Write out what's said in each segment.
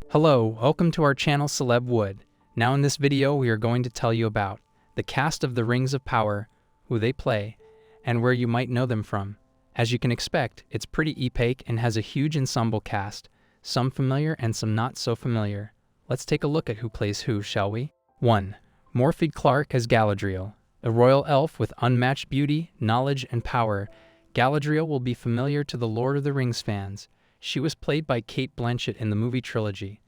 Hello, welcome to our channel Celebrimbor. Now in this video we are going to tell you about the cast of the Rings of Power, who they play, and where you might know them from. As you can expect, it's pretty epic and has a huge ensemble cast, some familiar and some not so familiar. Let's take a look at who plays who, shall we? 1. Morfydd Clark as Galadriel. A royal elf with unmatched beauty, knowledge, and power, Galadriel will be familiar to the Lord of the Rings fans. She was played by Cate Blanchett in the movie trilogy.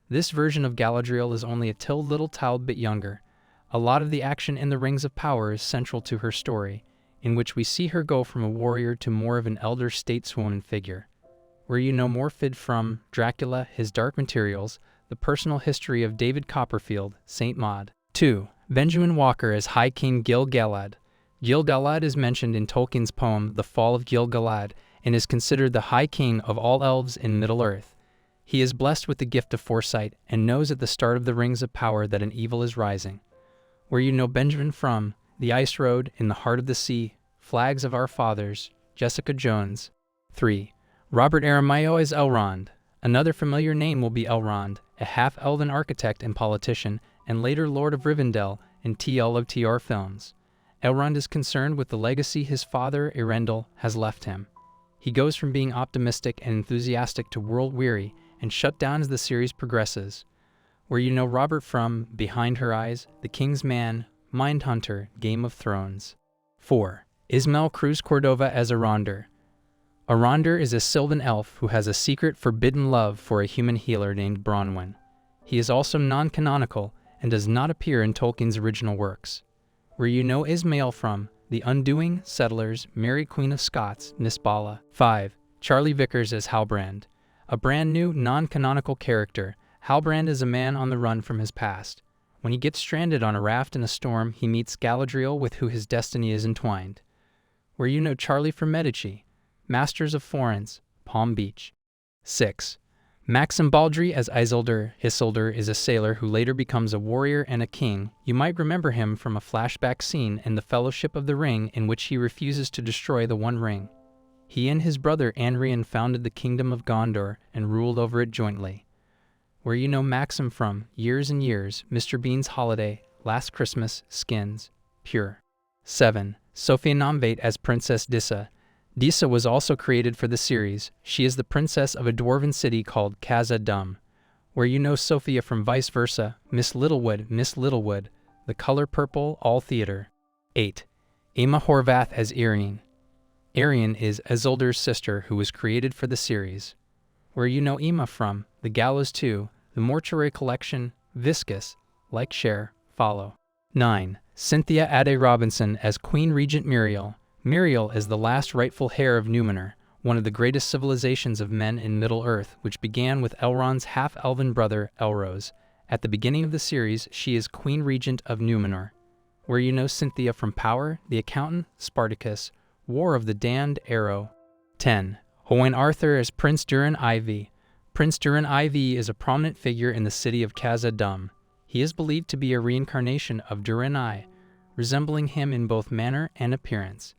This version of Galadriel is only a little bit younger. A lot of the action in the Rings of Power is central to her story, in which we see her go from a warrior to more of an elder stateswoman figure. Where you know Morfydd from Dracula, His Dark Materials, the personal history of David Copperfield, Saint Maud. 2. Benjamin Walker as High King Gil-galad. Gil-galad is mentioned in Tolkien's poem The Fall of Gil-galad and is considered the High King of all elves in Middle-earth. He is blessed with the gift of foresight and knows at the start of the Rings of Power that an evil is rising. Where you know Benjamin from The Ice Road, In the Heart of the Sea, Flags of Our Fathers, Jessica Jones. 3. Robert Aramayo as Elrond. Another familiar name will be Elrond, a half-elven architect and politician, and later Lord of Rivendell in TLOTR films. Elrond is concerned with the legacy his father, Elendil, has left him. He goes from being optimistic and enthusiastic to world-weary and shut down as the series progresses. Where you know Robert from Behind Her Eyes, The King's Man, Mindhunter, Game of Thrones. 4. Ismael Cruz Cordova as Aronder. Aronder is a Sylvan elf who has a secret forbidden love for a human healer named Bronwyn. He is also non-canonical and does not appear in Tolkien's original works. Where you know Ismael from The Undoing, Settlers, Mary Queen of Scots, Nisbala. 5. Charlie Vickers as Halbrand. A brand new, non-canonical character, Halbrand is a man on the run from his past. When he gets stranded on a raft in a storm, he meets Galadriel with who his destiny is entwined. Where you know Charlie from Medici, Masters of Florence, Palm Beach. 6. Maxim Baldry as Isildur. Isildur is a sailor who later becomes a warrior and a king. You might remember him from a flashback scene in The Fellowship of the Ring in which he refuses to destroy the One Ring. He and his brother Anrian founded the Kingdom of Gondor and ruled over it jointly. Where you know Maxim from Years and Years, Mr. Bean's Holiday, Last Christmas, Skins, Pure. 7. Sophia Nomvate as Princess Dissa. Dissa was also created for the series. She is the princess of a dwarven city called Khazad-dûm. Where you know Sophia from Vice Versa, Miss Littlewood, The Color Purple, All Theater. 8. Emma Horvath as Irene. Irene is Isildur's sister who was created for the series. Where you know Emma from The Gallows 2, The Mortuary Collection, Viscous, Like, Share, Follow. 9. Cynthia Addai-Robinson as Queen Regent Miriel. Miriel is the last rightful heir of Numenor, one of the greatest civilizations of men in Middle-earth, which began with Elrond's half-elven brother, Elros. At the beginning of the series, she is Queen Regent of Numenor. Where you know Cynthia from Power, The Accountant, Spartacus, War of the Damned, Arrow. 10. Owen Arthur as Prince Durin Ivy. Prince Durin Ivy is a prominent figure in the city of Khazad-dûm. He is believed to be a reincarnation of Durin I, resembling him in both manner and appearance.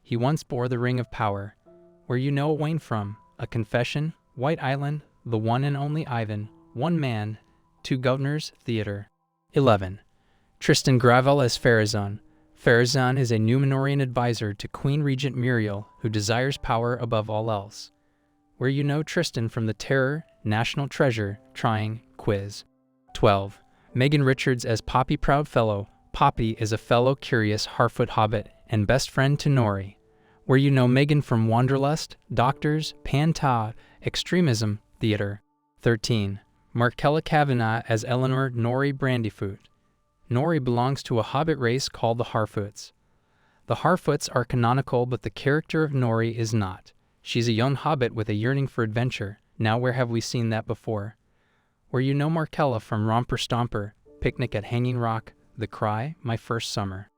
He once bore the Ring of Power. Where you know Owain from A Confession, White Island, The One and Only Ivan, One Man, Two Governors, Theater. 11. Tristan Gravel as Pharazôn. Pharazôn is a Numenorean advisor to Queen Regent Miriel who desires power above all else. Where you know Tristan from The Terror, National Treasure, Trying, Quiz. 12. Megan Richards as Poppy Proudfellow. Poppy is a fellow curious Harfoot hobbit and best friend to Nori. Where you know Megan from Wanderlust, Doctors, Pantah, Extremism, Theater. 13. Markella Kavanagh as Eleanor Nori Brandyfoot. Nori belongs to a hobbit race called the Harfoots. The Harfoots are canonical, but the character of Nori is not. She's a young hobbit with a yearning for adventure. Now where have we seen that before? Where you know Markella from Romper Stomper, Picnic at Hanging Rock, The Cry, My First Summer.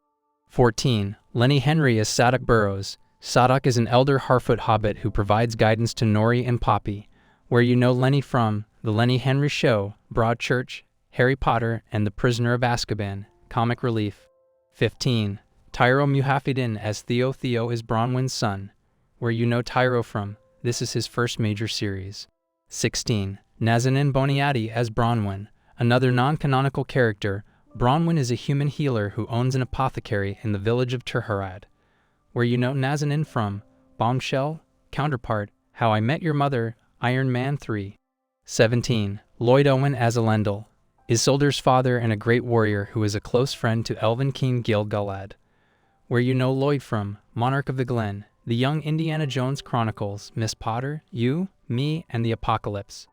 14. Lenny Henry as Sadok Burrows. Sadok is an elder Harfoot hobbit who provides guidance to Nori and Poppy. Where you know Lenny from The Lenny Henry Show, Broadchurch, Harry Potter, and The Prisoner of Azkaban, Comic Relief. 15. Tyro Muhafidin as Theo. Theo is Bronwyn's son. Where you know Tyro from This is his first major series. 16. Nazanin Boniati as Bronwyn. Another non-canonical character, Bronwyn is a human healer who owns an apothecary in the village of Turharad. Where you know Nazanin from? Bombshell, Counterpart, How I Met Your Mother, Iron Man 3. 17. Lloyd Owen as Elendil. Isildur's father and a great warrior who is a close friend to Elven King Gil-galad. Where you know Lloyd from? Monarch of the Glen, The Young Indiana Jones Chronicles, Miss Potter, You, Me, and the Apocalypse.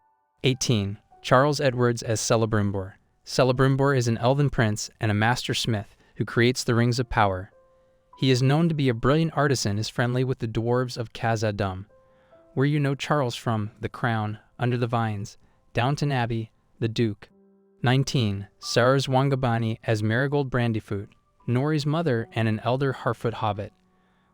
18. Charles Edwards as Celebrimbor. Celebrimbor is an elven prince and a master smith who creates the Rings of Power. He is known to be a brilliant artisan, is friendly with the dwarves of Khazad-dûm. Where you know Charles from? The Crown, Under the Vines, Downton Abbey, The Duke. 19. Sarah Zwangabani as Marigold Brandyfoot, Nori's mother and an elder Harfoot hobbit.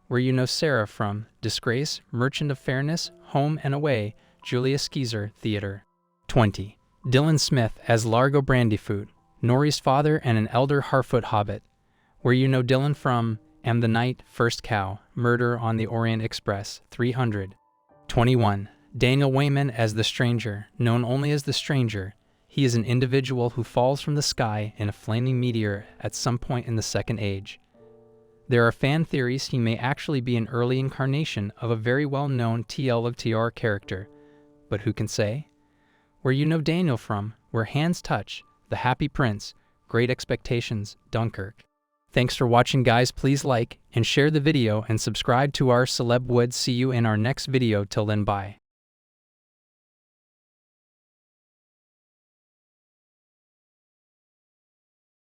Where you know Sarah from? Disgrace, Merchant of Fairness, Home and Away, Julius Caesar Theatre. 20. Dylan Smith as Largo Brandyfoot, Nori's father and an elder Harfoot hobbit. Where you know Dylan from? Am the Night, First Cow, Murder on the Orient Express, 300. 21. Daniel Weyman as the Stranger, known only as the Stranger. He is an individual who falls from the sky in a flaming meteor at some point in the Second Age. There are fan theories he may actually be an early incarnation of a very well-known TL of TR character, but who can say? Where you know Daniel from? Where Hands Touch, The Happy Prince, Great Expectations, Dunkirk. Thanks for watching, guys. Please like and share the video and subscribe to our Celeb Wood. See you in our next video. Till then, bye.